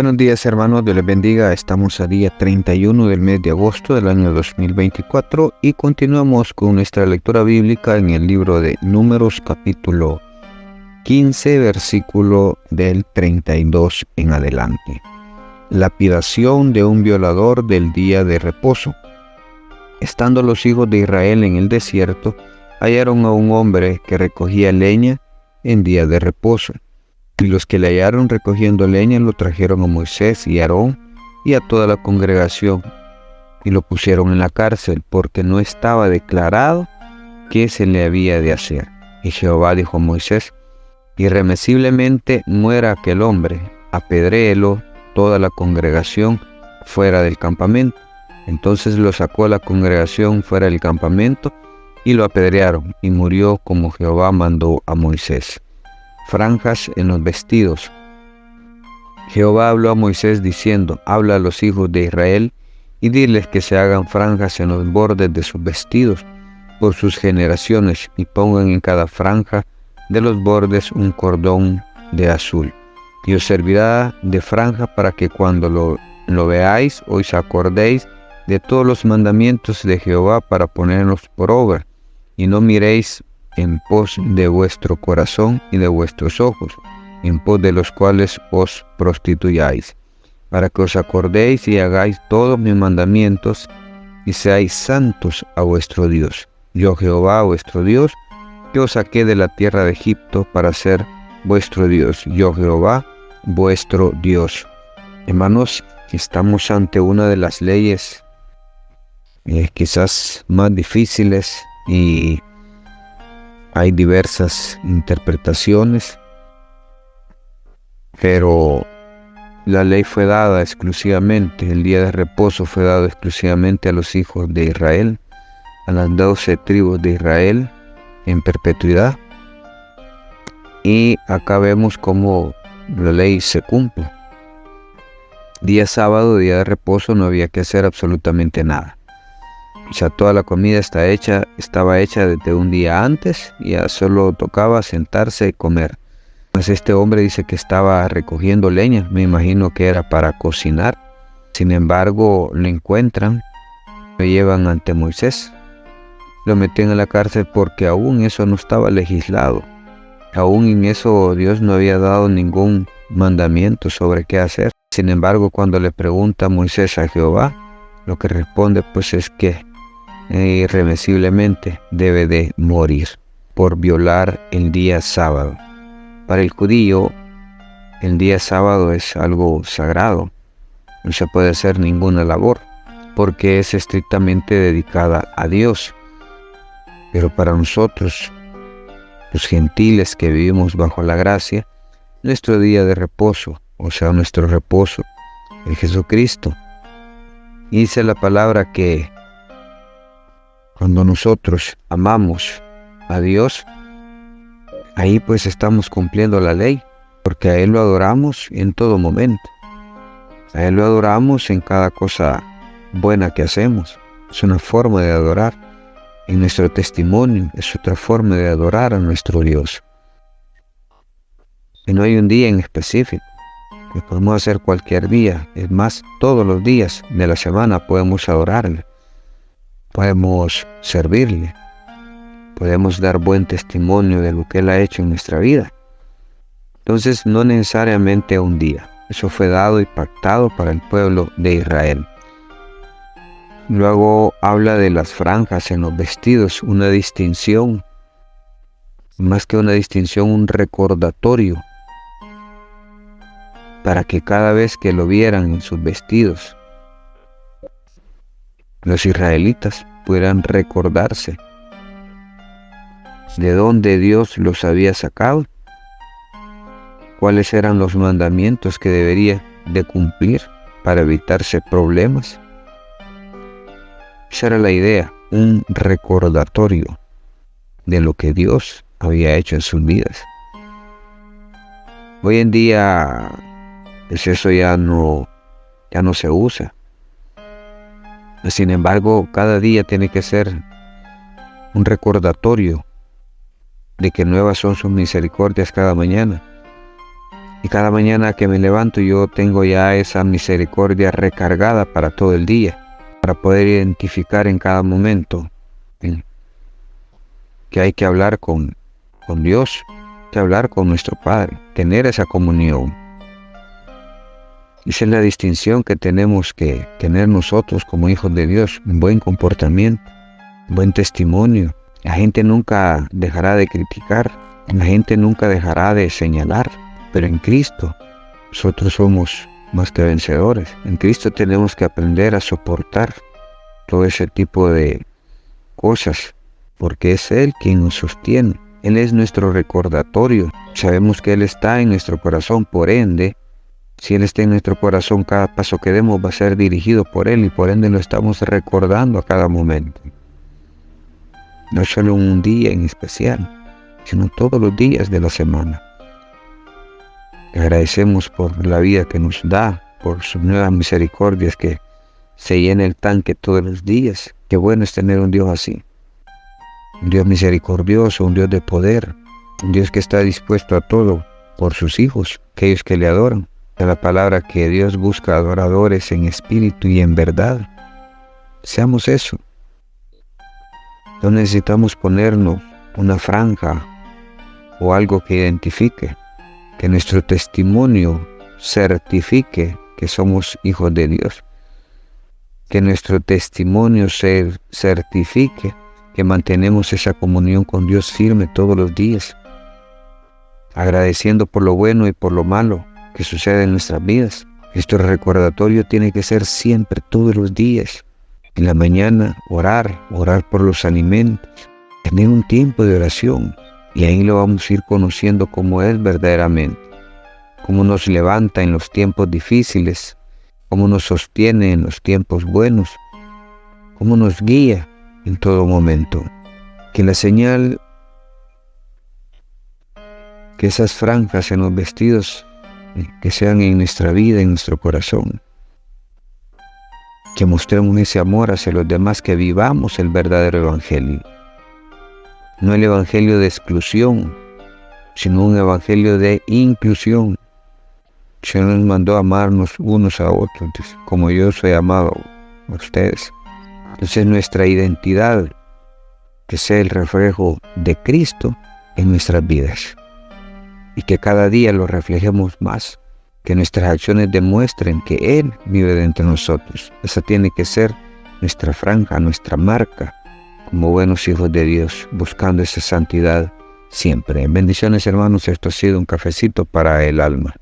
Buenos días, hermanos, Dios les bendiga. Estamos a día 31 del mes de agosto del año 2024 y continuamos con nuestra lectura bíblica en el libro de Números, capítulo 15, versículo del 32 en adelante. Lapidación de un violador del día de reposo. Estando los hijos de Israel en el desierto, hallaron a un hombre que recogía leña en día de reposo. Y los que le hallaron recogiendo leña lo trajeron a Moisés y a Aarón y a toda la congregación, y lo pusieron en la cárcel, porque no estaba declarado qué se le había de hacer. Y Jehová dijo a Moisés: irremisiblemente muera aquel hombre, apedréelo toda la congregación fuera del campamento. Entonces lo sacó la congregación fuera del campamento, y lo apedrearon, y murió como Jehová mandó a Moisés. Franjas en los vestidos. Jehová habló a Moisés diciendo: habla a los hijos de Israel y diles que se hagan franjas en los bordes de sus vestidos por sus generaciones, y pongan en cada franja de los bordes un cordón de azul. Y os servirá de franja para que cuando lo veáis os acordéis de todos los mandamientos de Jehová para ponerlos por obra, y no miréis en pos de vuestro corazón y de vuestros ojos, en pos de los cuales os prostituyáis, para que os acordéis y hagáis todos mis mandamientos, y seáis santos a vuestro Dios. Yo Jehová vuestro Dios, que os saqué de la tierra de Egipto para ser vuestro Dios. Yo Jehová vuestro Dios. Hermanos, estamos ante una de las leyes quizás más difíciles, y hay diversas interpretaciones, pero la ley fue dada exclusivamente, el día de reposo fue dado exclusivamente a los hijos de Israel, a las 12 tribus de Israel en perpetuidad. Y acá vemos cómo la ley se cumple. Día sábado, día de reposo, no había que hacer absolutamente nada. O sea, toda la comida estaba hecha desde un día antes, y ya solo tocaba sentarse y comer. Pues este hombre dice que estaba recogiendo leña, me imagino que era para cocinar. Sin embargo, lo encuentran, lo llevan ante Moisés, lo meten en la cárcel porque aún eso no estaba legislado. Aún en eso Dios no había dado ningún mandamiento sobre qué hacer. Sin embargo, cuando le pregunta Moisés a Jehová, lo que responde pues es que irremisiblemente debe de morir por violar el día sábado. Para el judío, el día sábado es algo sagrado, no se puede hacer ninguna labor porque es estrictamente dedicada a Dios. Pero para nosotros, los gentiles que vivimos bajo la gracia, nuestro día de reposo, o sea, nuestro reposo es Jesucristo. Y dice la palabra que cuando nosotros amamos a Dios, ahí pues estamos cumpliendo la ley, porque a Él lo adoramos en todo momento. A Él lo adoramos en cada cosa buena que hacemos. Es una forma de adorar. En nuestro testimonio es otra forma de adorar a nuestro Dios. Y no hay un día en específico. Lo podemos hacer cualquier día. Es más, todos los días de la semana podemos adorarle. Podemos servirle, podemos dar buen testimonio de lo que Él ha hecho en nuestra vida. Entonces, no necesariamente un día. Eso fue dado y pactado para el pueblo de Israel. Luego habla de las franjas en los vestidos, una distinción, más que una distinción, un recordatorio, para que cada vez que lo vieran en sus vestidos, los israelitas pudieran recordarse de dónde Dios los había sacado, cuáles eran los mandamientos que debería de cumplir para evitarse problemas. Esa era la idea, un recordatorio de lo que Dios había hecho en sus vidas. Hoy en día, pues eso ya no se usa. Sin embargo, cada día tiene que ser un recordatorio de que nuevas son sus misericordias cada mañana. Y cada mañana que me levanto yo tengo ya esa misericordia recargada para todo el día, para poder identificar en cada momento que hay que hablar con Dios, hay que hablar con nuestro Padre, tener esa comunión. Esa es la distinción que tenemos que tener nosotros como hijos de Dios, un buen comportamiento, un buen testimonio. La gente nunca dejará de criticar, la gente nunca dejará de señalar, pero en Cristo nosotros somos más que vencedores. En Cristo tenemos que aprender a soportar todo ese tipo de cosas, porque es Él quien nos sostiene. Él es nuestro recordatorio. Sabemos que Él está en nuestro corazón, por ende, si Él está en nuestro corazón, cada paso que demos va a ser dirigido por Él y por ende lo estamos recordando a cada momento. No solo un día en especial, sino todos los días de la semana. Le agradecemos por la vida que nos da, por sus nuevas misericordias que se llena el tanque todos los días. Qué bueno es tener un Dios así. Un Dios misericordioso, un Dios de poder, un Dios que está dispuesto a todo por sus hijos, aquellos que le adoran. Es la palabra que Dios busca adoradores en espíritu y en verdad. Seamos eso. No necesitamos ponernos una franja o algo que identifique, que nuestro testimonio certifique que somos hijos de Dios. Que nuestro testimonio certifique que mantenemos esa comunión con Dios firme todos los días, agradeciendo por lo bueno y por lo malo que sucede en nuestras vidas. Este recordatorio tiene que ser siempre, todos los días. En la mañana orar por los alimentos, tener un tiempo de oración, y ahí lo vamos a ir conociendo como es verdaderamente, cómo nos levanta en los tiempos difíciles, cómo nos sostiene en los tiempos buenos, cómo nos guía en todo momento. Que la señal, que esas franjas en los vestidos, que sean en nuestra vida, en nuestro corazón. Que mostremos ese amor hacia los demás, que vivamos el verdadero evangelio. No el evangelio de exclusión, sino un evangelio de inclusión. El Señor nos mandó a amarnos unos a otros, como yo soy amado a ustedes. Entonces nuestra identidad, que sea el reflejo de Cristo en nuestras vidas. Y que cada día lo reflejemos más. Que nuestras acciones demuestren que Él vive dentro de nosotros. Esa tiene que ser nuestra franja, nuestra marca, como buenos hijos de Dios, buscando esa santidad siempre. Bendiciones, hermanos. Esto ha sido un cafecito para el alma.